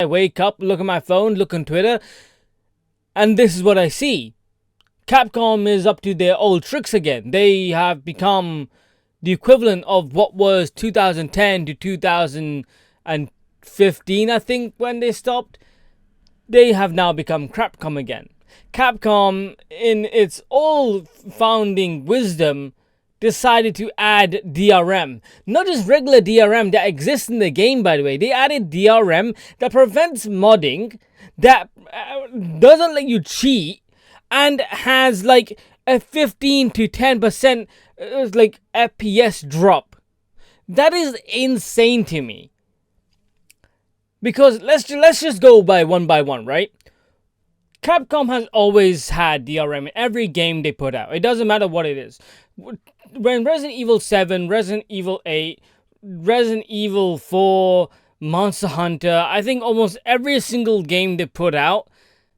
I wake up, look at my phone, look on Twitter, and this is what I see. Capcom is up to their old tricks again. They have become the equivalent of what was 2010 to 2015, I think, when they stopped. They have now become Capcom again. Capcom, in its all founding wisdom, decided to add DRM. Not just regular DRM that exists in the game, by the way. They added DRM that prevents modding, that doesn't let you cheat, and has like a 15 to 10% like FPS drop. That is insane to me. Because let's just go by one, right? Capcom has always had DRM in every game they put out. It doesn't matter what it is. When Resident Evil 7, Resident Evil 8, Resident Evil 4, Monster Hunter, I think almost every single game they put out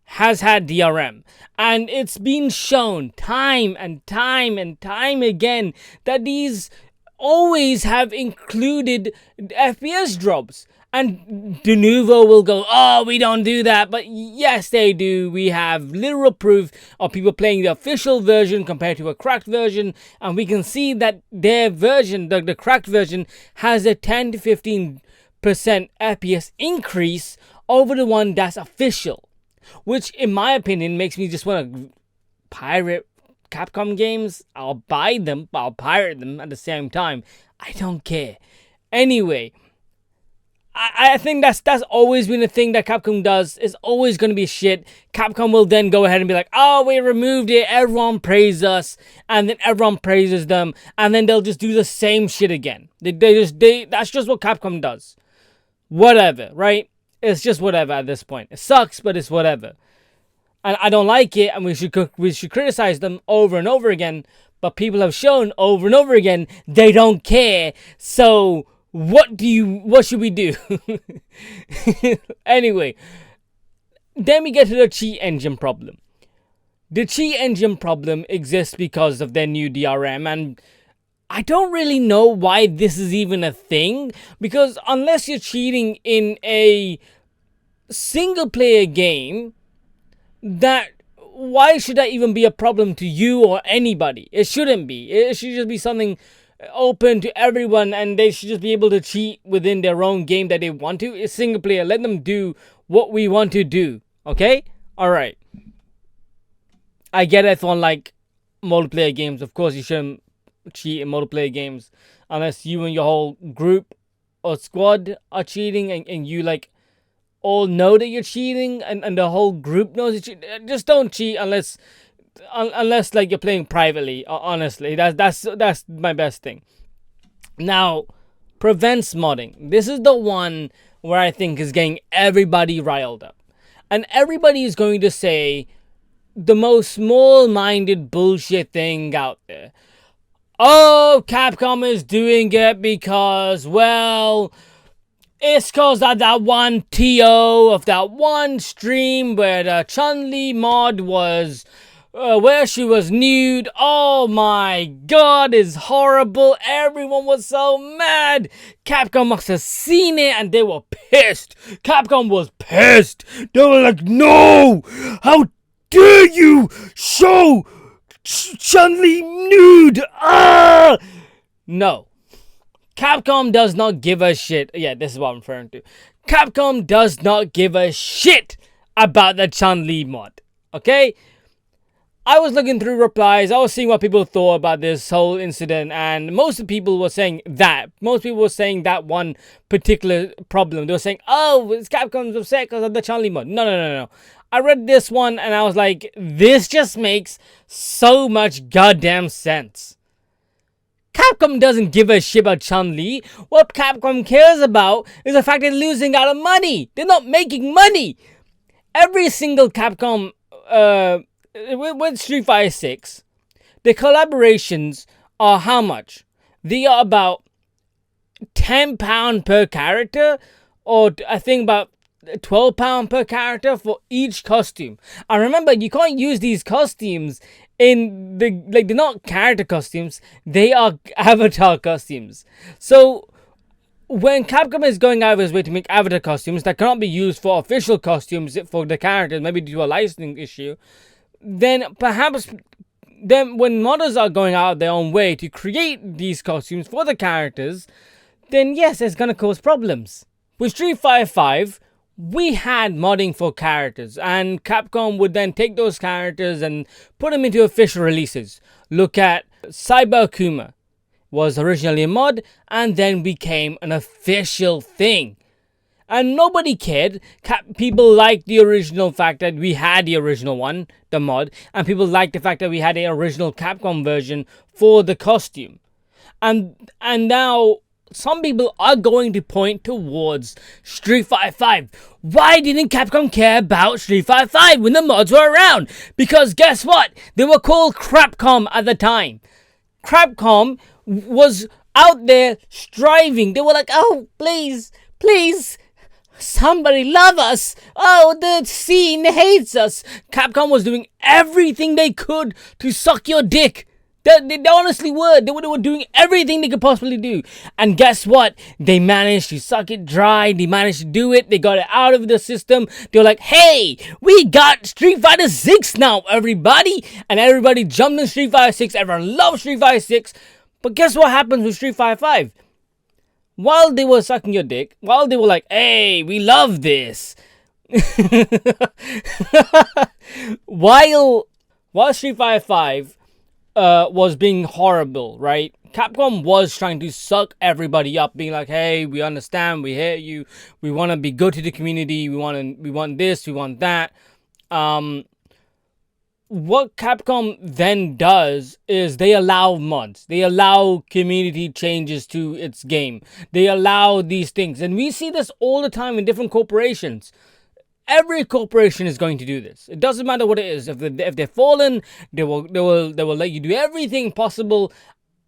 has had DRM. And it's been shown time and time and time again that these always have included FPS drops. And Denuvo will go, oh, we don't do that. But yes, they do. We have literal proof of people playing the official version compared to a cracked version. And we can see that their version, the cracked version, has a 10 to 15% FPS increase over the one that's official. Which, in my opinion, makes me just want to pirate Capcom games. I'll buy them, but I'll pirate them at the same time. I don't care. Anyway, I think that's always been a thing that Capcom does. It's always going to be shit. Capcom will then go ahead and be like, oh, we removed it. Everyone praised us. And then everyone praises them. And then they'll just do the same shit again. That's just what Capcom does. Whatever, right? It's just whatever at this point. It sucks, but it's whatever. And I don't like it. And we should criticize them over and over again. But people have shown over and over again they don't care. So what should we do? Anyway, then we get to the cheat engine problem. The cheat engine problem exists because of their new DRM, and I don't really know why this is even a thing, because unless you're cheating in a single player game, why should that even be a problem to you or anybody? It shouldn't be. It should just be something open to everyone, and they should just be able to cheat within their own game that they want to. It's single player. Let them do what we want to do. Okay? Alright. I get it on like multiplayer games. Of course, you shouldn't cheat in multiplayer games unless you and your whole group or squad are cheating and you like all know that you're cheating and the whole group knows you're cheating. Just don't cheat unless like you're playing privately. Honestly, that's my best thing. Now, prevents modding. This is the one where I think is getting everybody riled up, and everybody is going to say the most small-minded bullshit thing out there. Oh, Capcom is doing it because, well, it's cause of that one TO of that one stream where the Chun-Li mod was where she was nude. Oh my god, it's horrible. Everyone was so mad. Capcom must have seen it and they were pissed. Capcom was pissed. They were like, no! How dare you show Chun-Li nude? Ah! No. Capcom does not give a shit. Yeah, this is what I'm referring to. Capcom does not give a shit about the Chun-Li mod. Okay? I was looking through replies. I was seeing what people thought about this whole incident, and most of the people were saying that. Most people were saying that one particular problem. They were saying, oh, it's Capcom's upset because of the Chun-Li mod. No. I read this one and I was like, this just makes so much goddamn sense. Capcom doesn't give a shit about Chun-Li. What Capcom cares about is the fact they're losing out on money. They're not making money. Every single Capcom, with Street Fighter 6, the collaborations are how much? They are about £10 per character, or I think about £12 per character for each costume. And remember, you can't use these costumes in they're not character costumes, they are avatar costumes. So when Capcom is going out of his way to make avatar costumes that cannot be used for official costumes for the characters, maybe due to a licensing issue, then perhaps then when modders are going out their own way to create these costumes for the characters, then yes, it's gonna cause problems. With Street Fighter 5, we had modding for characters, and Capcom would then take those characters and put them into official releases. Look at Cyber Akuma. Was originally a mod and then became an official thing. And nobody cared. People liked the original fact that we had the original one, the mod, and people liked the fact that we had the original Capcom version for the costume. And now some people are going to point towards Street Fighter 5. Why didn't Capcom care about Street Fighter 5 when the mods were around? Because guess what? They were called Crapcom at the time. Capcom was out there striving. They were like, oh, please, somebody love us. Oh, the scene hates us. Capcom was doing everything they could to suck your dick. They honestly were. They were doing everything they could possibly do. And guess what? They managed to suck it dry. They managed to do it. They got it out of the system. They were like, hey, we got Street Fighter 6 now, everybody. And everybody jumped in Street Fighter 6. Everyone loved Street Fighter 6. But guess what happens with Street Fighter 5? While they were sucking your dick, while they were like, hey, we love this. while Street Fighter 5 was being horrible, right? Capcom was trying to suck everybody up, being like, hey, we understand, we hear you, we want to be good to the community, we want this, we want that. What Capcom then does is they allow mods. They allow community changes to its game. They allow these things. And we see this all the time in different corporations. Every corporation is going to do this. It doesn't matter what it is. If they're fallen, they will let you do everything possible.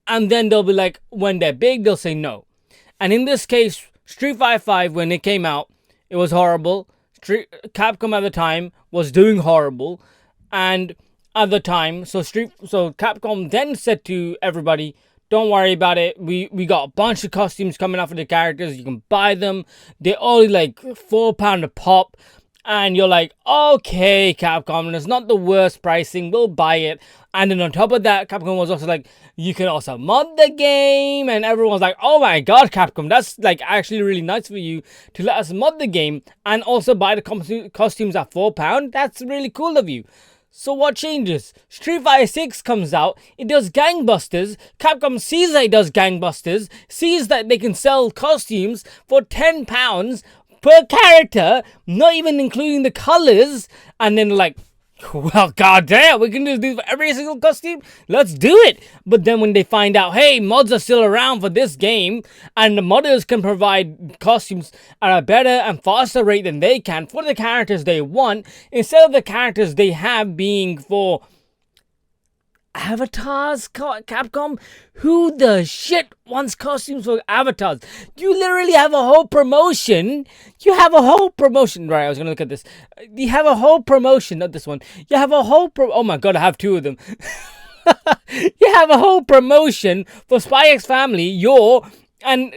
And then they'll be like, when they're big, they'll say no. And in this case, Street Fighter 5, when it came out, it was horrible. Capcom at the time was doing horrible. And at the time, so Capcom then said to everybody, don't worry about it. We got a bunch of costumes coming out for the characters. You can buy them. They're only like £4 a pop. And you're like, okay, Capcom, and it's not the worst pricing. We'll buy it. And then on top of that, Capcom was also like, you can also mod the game. And everyone was like, oh my god, Capcom, that's like actually really nice for you to let us mod the game and also buy the costumes at £4. That's really cool of you. So what changes? Street Fighter 6 comes out, it does gangbusters, Capcom sees that it does gangbusters, sees that they can sell costumes for £10 per character, not even including the colors, and then like, well, goddamn, we can do this for every single costume? Let's do it! But then when they find out, hey, mods are still around for this game, and the modders can provide costumes at a better and faster rate than they can for the characters they want, instead of the characters they have being for avatars, Capcom? Who the shit wants costumes for avatars? You literally have a whole promotion. Right, I was gonna look at this. You have a whole promotion, not this one. You have a whole oh my god, I have two of them. You have a whole promotion for Spy X Family, and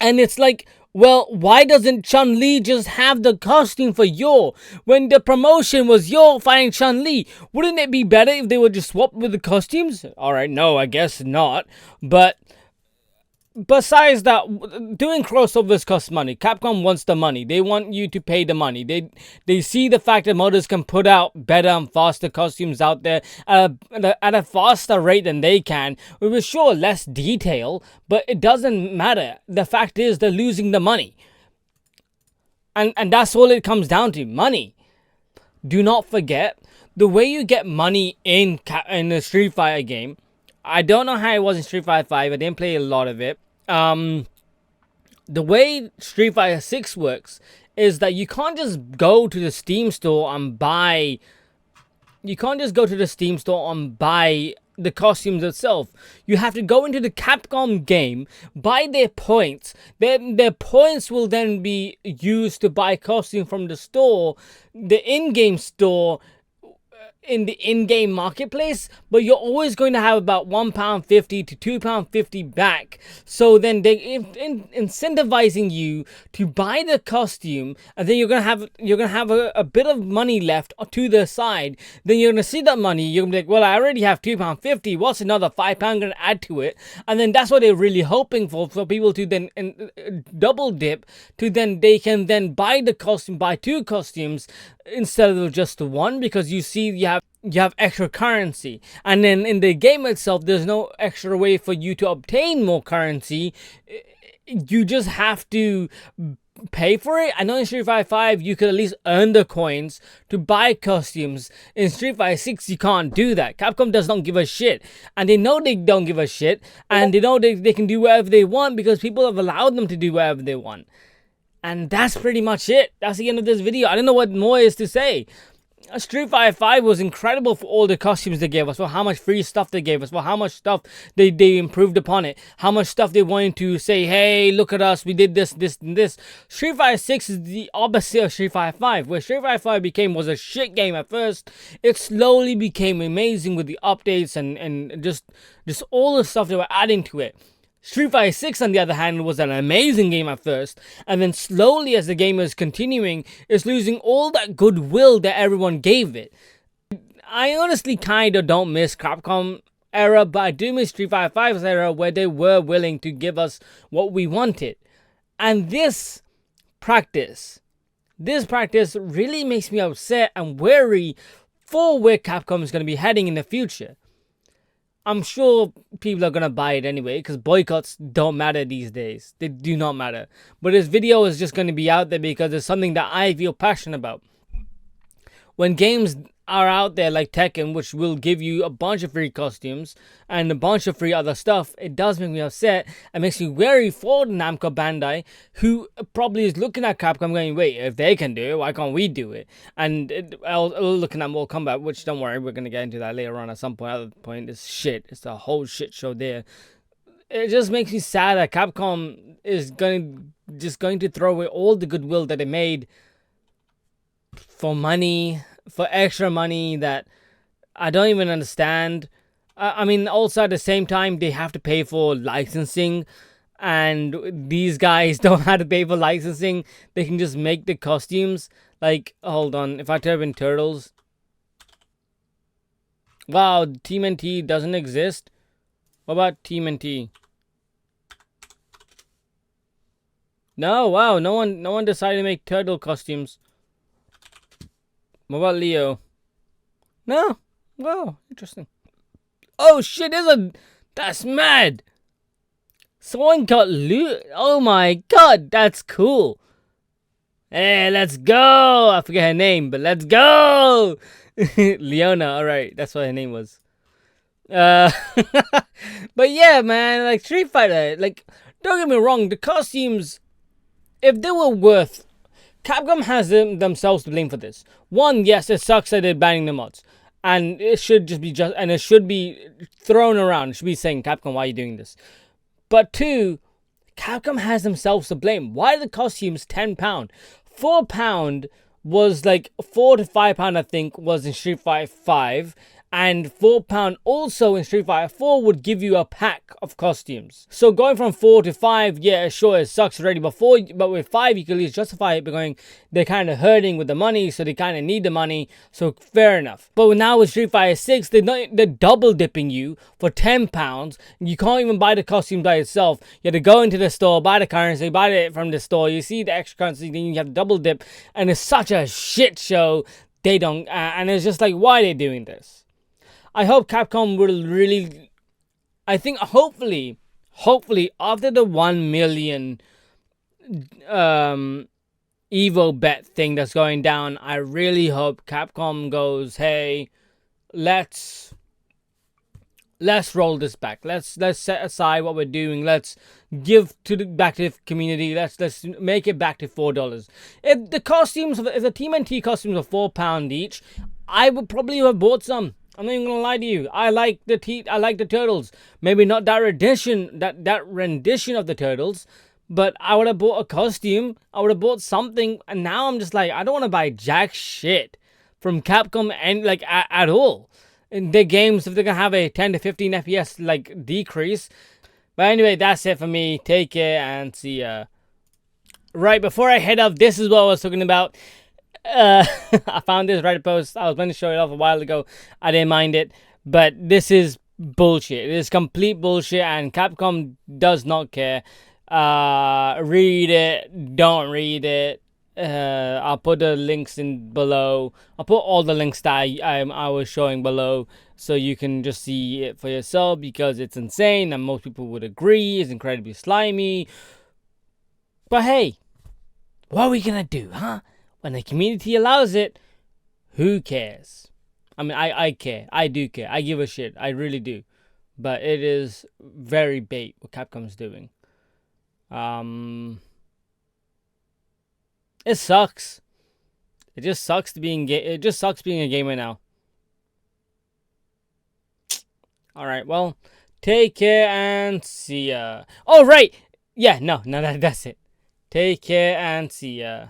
it's like, well, why doesn't Chun-Li just have the costume for Yor? When the promotion was Yor fighting Chun-Li, wouldn't it be better if they were just swapped with the costumes? Alright, no, I guess not. But besides that, doing crossovers costs money. Capcom wants the money. They want you to pay the money. They see the fact that modders can put out better and faster costumes out there at a faster rate than they can. With sure less detail, but it doesn't matter. The fact is they're losing the money. And that's all it comes down to, money. Do not forget, the way you get money in a Street Fighter game, I don't know how it was in Street Fighter 5. I didn't play a lot of it. The way Street Fighter 6 works is that you can't just go to the Steam store and buy... You can't just go to the Steam store and buy the costumes itself. You have to go into the Capcom game, buy their points. Their points will then be used to buy costume from the store, the in-game store. in the in-game marketplace, but you're always going to have about £1.50 to £2.50 back. So then they incentivizing you to buy the costume, and then you're gonna have a bit of money left to the side. Then you're gonna see that money, you're gonna be like, well, I already have £2.50. What's another £5 gonna add to it? And then that's what they're really hoping for people to then double dip, to then they can then buy the costume, buy two costumes instead of just the one, because you see you have extra currency. And then in the game itself, there's no extra way for you to obtain more currency. You just have to pay for it. I know in Street Fighter 5 you could at least earn the coins to buy costumes. In Street Fighter 6 you can't do that. Capcom does not give a shit, and they know they don't give a shit, and they know they can do whatever they want because people have allowed them to do whatever they want. And that's pretty much it. That's the end of this video. I don't know what more is to say. Street Fighter 5 was incredible for all the costumes they gave us, for how much free stuff they gave us, for how much stuff they improved upon it, how much stuff they wanted to say, hey, look at us, we did this, this, and this. Street Fighter 6 is the opposite of Street Fighter 5, where Street Fighter 5 was a shit game at first. It slowly became amazing with the updates and just all the stuff they were adding to it. Street Fighter 6, on the other hand, was an amazing game at first, and then slowly as the game is continuing, it's losing all that goodwill that everyone gave it. I honestly kind of don't miss Capcom era, but I do miss Street Fighter 5's era, where they were willing to give us what we wanted. And this practice really makes me upset and wary for where Capcom is going to be heading in the future. I'm sure people are going to buy it anyway, because boycotts don't matter these days. They do not matter. But this video is just going to be out there because it's something that I feel passionate about. When games are out there like Tekken, which will give you a bunch of free costumes and a bunch of free other stuff, it does make me upset. It makes me wary for Namco Bandai, who probably is looking at Capcom going, wait, if they can do it, why can't we do it? And looking at Mortal Kombat, which don't worry, we're going to get into that later on at some point. Other point is shit. It's a whole shit show there. It just makes me sad that Capcom is going to throw away all the goodwill that they made for money, for extra money that I don't even understand. I mean, also at the same time, they have to pay for licensing, and these guys don't have to pay for licensing. They can just make the costumes. Like, hold on, if I type in Turtles. Wow, Team NT doesn't exist. What about Team NT? No, wow, no one decided to make turtle costumes. What about Leo? No. Wow, interesting. Oh shit, that's mad. Someone got loot. Oh my god, that's cool. Hey, let's go. I forget her name, but let's go. Leona, alright, that's what her name was. But yeah, man, like Street Fighter, like, don't get me wrong, the costumes, if they were worth, Capcom has themselves to blame for this. One, yes, it sucks that they're banning the mods, and it should be thrown around. It should be saying, Capcom, why are you doing this? But two, Capcom has themselves to blame. Why are the costumes £10? £4 was like £4 to £5, I think, was in Street Fighter 5. And £4 also in Street Fighter 4 would give you a pack of costumes. So going from 4 to 5, yeah, sure, it sucks already. But with 5, you can at least justify it by going, they're kind of hurting with the money, so they kind of need the money. So fair enough. But now with Street Fighter 6, they're double dipping you for £10. You can't even buy the costume by itself. You have to go into the store, buy the currency, buy it from the store. You see the extra currency, then you have to double dip. And it's such a shit show. They don't, and it's just like, why are they doing this? I hope Capcom will really, I think hopefully after the 1 million Evo bet thing that's going down, I really hope Capcom goes, hey, let's roll this back. Let's set aside what we're doing. Let's give back to the community. Let's make it back to $4. If the Team NT costumes are £4 each, I would probably have bought some. I'm not even gonna lie to you. I like the turtles. Maybe not that rendition of the turtles, but I would have bought a costume. I would have bought something, and now I'm just like, I don't want to buy jack shit from Capcom and like at all. In their games, if they're gonna have a 10 to 15 FPS like decrease. But anyway, that's it for me. Take care and see ya. Right, before I head off, this is what I was talking about. I found this Reddit post. I was going to show it off a while ago. I didn't mind it. But this is bullshit. It is complete bullshit, and Capcom does not care. Read it. Don't read it. I'll put the links in below. I'll put all the links that I was showing below, so you can just see it for yourself, because it's insane, and most people would agree. It's incredibly slimy. But hey, what are we gonna do, huh? When the community allows it, who cares? I mean, I care. I do care. I give a shit. I really do. But it is very bait what Capcom's doing. It sucks. It just sucks to being it just sucks being a gamer now. All right. Well, take care and see ya. Oh right. Yeah. No. That's it. Take care and see ya.